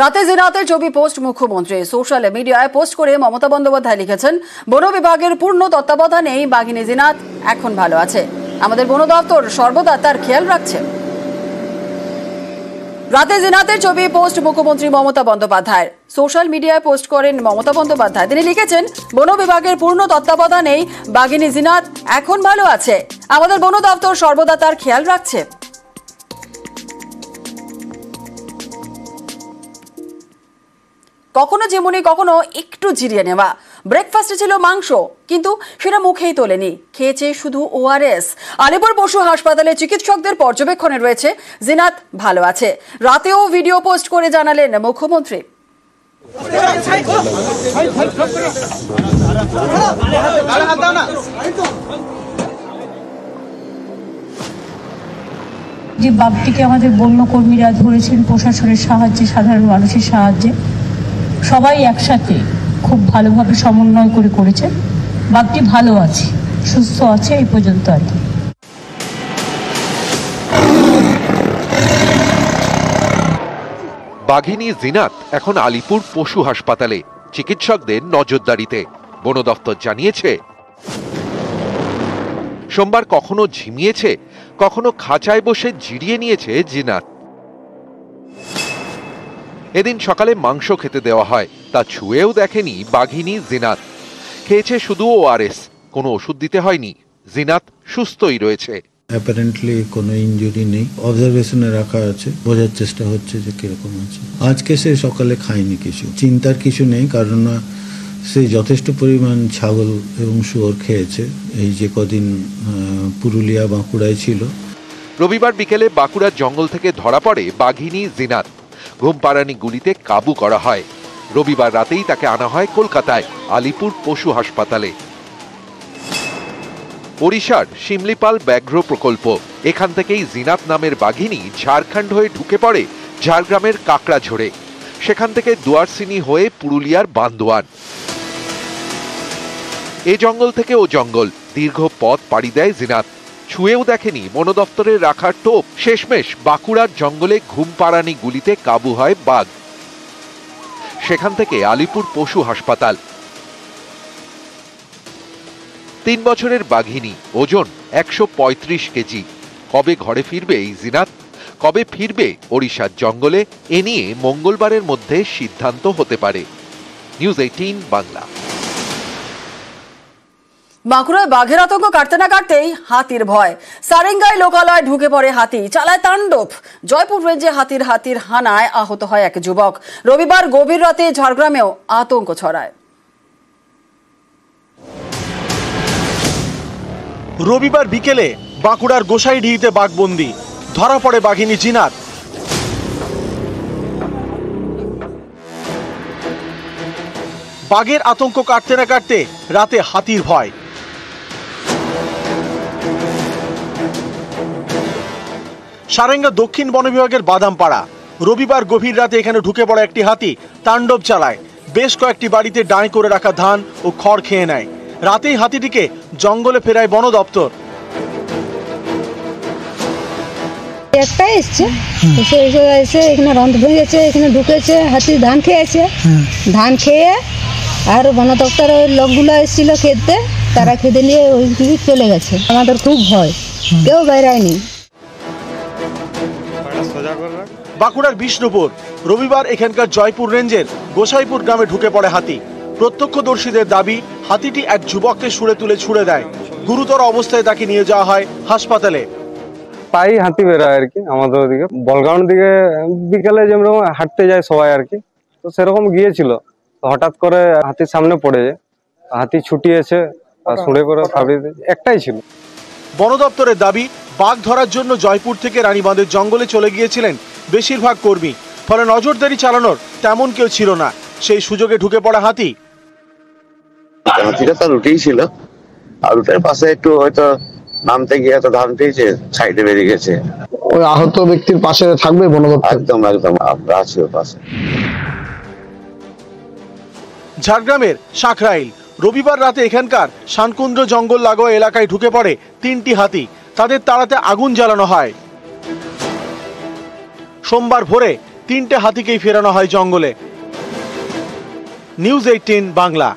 রাতে জিনাতের ছবি পোস্ট মুখ্যমন্ত্রী সোশ্যাল মিডিয়ায় পোস্ট করে মমতা বন্দ্যোপাধ্যায় লিখেছেন, বন বিভাগের পূর্ণ তত্ত্বাবধানেই বাঘিনী জিনাত এখন ভালো আছে। আমাদের বন দপ্তর সর্বদা তার খেয়াল রাখছে। রাতে জিনাতের ছবি পোস্ট মুখ্যমন্ত্রী মমতা বন্দ্যোপাধ্যায় সোশ্যাল মিডিয়ায় পোস্ট করেন মমতা বন্দ্যোপাধ্যায়। তিনি লিখেছেন, বন বিভাগের পূর্ণ তত্ত্বাবধানেই বাঘিনী জিনাত এখন ভালো আছে। আমাদের বন দপ্তর সর্বদা তার খেয়াল রাখছে। কখনো যেমনি কখনো একটু জিরিয়ে নেওয়া। ব্রেকফাস্টে ছিল মাংস, কিন্তু সেটা মুখেই তোলেনি, খেয়েছে শুধু ওআরএস। আলিপুর পশু হাসপাতালে চিকিৎসকদের পর্যবেক্ষণে রয়েছে, জিনাত ভালো আছে। রাতেও ভিডিও পোস্ট করে জানালেন মুখ্যমন্ত্রী। যে বাঘটিকে আমাদের বন্য কর্মীরা ধরেছেন প্রশাসনের সাহায্যে, সাধারণ মানুষের সাহায্যে, সবাই একসাথে খুব ভালোভাবে সমন্বয় করে করেছে। বাঘটি ভালো আছে, সুস্থ আছে এই পর্যন্ত আর কি। বাঘিনী জিনাত এখন আলিপুর পশু হাসপাতালে চিকিৎসকদের নজরদারিতে। বন দপ্তর জানিয়েছে, সোমবার কখনো ঝিমিয়েছে, কখনো খাঁচায় বসে জিরিয়ে নিয়েছে জিনাত। এদিন সকালে মাংস খেতে দেওয়া হয়, তা ছুঁয়েও দেখেনি বাঘিনী জিনাত। খেয়েছে শুধু ওআরএস, কোনো ওষুধ দিতে হয়নি। জিনাত সুস্থই রয়েছে। অ্যাপারেন্টলি কোনো ইনজুরি নেই, অবজারভেশনে রাখা আছে, বোঝার চেষ্টা হচ্ছে যে কিরকম আছে। আজকে সে সকালে খায়নি কিছু, চিন্তার কিছু নেই, কারণ সে যথেষ্ট পরিমাণ ছাগল এবং শুয়োর খেয়েছে এই যে কদিন পুরুলিয়া বাঁকুড়ায় ছিল। রবিবার বিকেলে বাঁকুড়ার জঙ্গল থেকে ধরা পড়ে বাঘিনী জিনাত। ঘুমপাড়ানি গুলিতে কাবু করা হয়। রবিবার রাতেই তাকে আনা হয় কলকাতায় আলিপুর পশু হাসপাতালে। ওড়িশার শিমলিপাল ব্যাঘ্র প্রকল্প, এখান থেকেই জিনাত নামের বাঘিনী ঝাড়খণ্ড হয়ে ঢুকে পড়ে ঝাড়গ্রামের কাকড়াঝোড়ে। সেখান থেকে দুয়ারসিনি হয়ে পুরুলিয়ার বান্দোয়ান। এ জঙ্গল থেকে ও জঙ্গল দীর্ঘ পথ পাড়ি দেয় জিনাত। ছুঁয়েও দেখেনি বন দপ্তরের রাখার টোপ। শেষমেশ বাঁকুড়ার জঙ্গলে ঘুমপাড়ানি গুলিতে কাবু হয় বাঘ। সেখান থেকে আলিপুর পশু হাসপাতাল। 3 বছরের বাঘিনী, ওজন 135 কেজি। কবে ঘরে ফিরবে এই জিনাত, কবে ফিরবে ওড়িশার জঙ্গলে, এ নিয়ে মঙ্গলবারের মধ্যে সিদ্ধান্ত হতে পারে। নিউজ 18 বাংলা। বাঁকুড়ায় বাঘের আতঙ্ক কাটতে না কাটতেই হাতির ভয়। সারেঙ্গায় লোকালয় ঢুকে পড়ে হাতি, চালায় তাণ্ডব। জয়পুর রেঞ্জে হাতির হানায় আহত হয় এক যুবক। রবিবার গভীর রাতে ঝাড়গ্রামেও আতঙ্ক ছড়ায়। রবিবার বিকেলে বাঁকুড়ার গোসাইডিহিতে বাঘবন্দি, ধরা পড়ে বাঘিনী জিনাত। বাঘের আতঙ্ক কাটতে না কাটতে রাতে হাতির ভয়। সারেঙ্গা দক্ষিণ বন বিভাগের বাদামপাড়া। রবিবার গভীর রাতে এখানে ঢুকে পড়া একটি হাতি তাণ্ডব চালায়। বেশ কয়েকটি বাড়িতে ডাঁই করে রাখা ধান ও খড় খেয়ে নেয়। রাতেই হাতিটিকে জঙ্গলে ফেরায় বন দপ্তর। একটা এসছে, এসে এখানে রন্ধ ভেঙেছে, এখানে ঢুকেছে, হাতি ধান খেয়েছে। ধান খেয়ে আর বন দপ্তরের লোকগুলো এসেছিল খেতে, তারা খেতে নিয়ে ওই দিকে চলে গেছে। আমাদের খুব ভয়, কেউ বেরায়নি। বাঁকুড়ার বিষ্ণুপুর। রবিবার এখানকার জয়পুর রেঞ্জের গোসাইপুর গ্রামে ঢুকে পড়ে হাতি। প্রত্যক্ষদর্শীদের দাবি, হাতিটি এক যুবককে ছুঁড়ে তুলে ছুঁড়ে দেয়। গুরুতর অবস্থায় তাকে নিয়ে যাওয়া হয় হাসপাতালে। তাই হাতি বেরোয় আর কি আমাদের ওদিকে। বলগাঁওর দিকে বিকালে যেরকম হাঁটতে যায় সবাই আর কি, তো সেরকম গিয়েছিল। হঠাৎ করে হাতির সামনে পড়ে যায়, হাতি ছুটিয়েছে আর ছুঁড়ে করে ফাঁড়িয়ে একটাই ছিল। বন দপ্তরের দাবি, বাঘ ধরার জন্য জয়পুর থেকে রানীবাঁধের জঙ্গলে চলে গিয়েছিলেন বেশিরভাগ কর্মী। ফলে নজরদারি চালানোর তেমন কেউ ছিল না। সেই সুযোগে ঢুকে পড়া হাতিটা তার রুটেই ছিল, আর রুটের পাশে একটু হয়তো নামতে গিয়ে হয়তো ধান পেয়েছে, সাইডে বেরিয়ে গেছে। ওই আহত ব্যক্তির পাশে থাকবে বন দপ্তর? একদম আমরা আছি ওর পাশে। ঝাড়গ্রামের সাঁকরাইল। রবিবার রাতে এখানকার শানকুন্দ্র জঙ্গল লাগোয়া এলাকায় ঢুকে পড়ে 3টি হাতি। তাদের তাড়াতে আগুন জ্বালানো হয়। সোমবার ভোরে 3টে হাতিকেই ফেরানো হয় জঙ্গলে। নিউজ 18 বাংলা।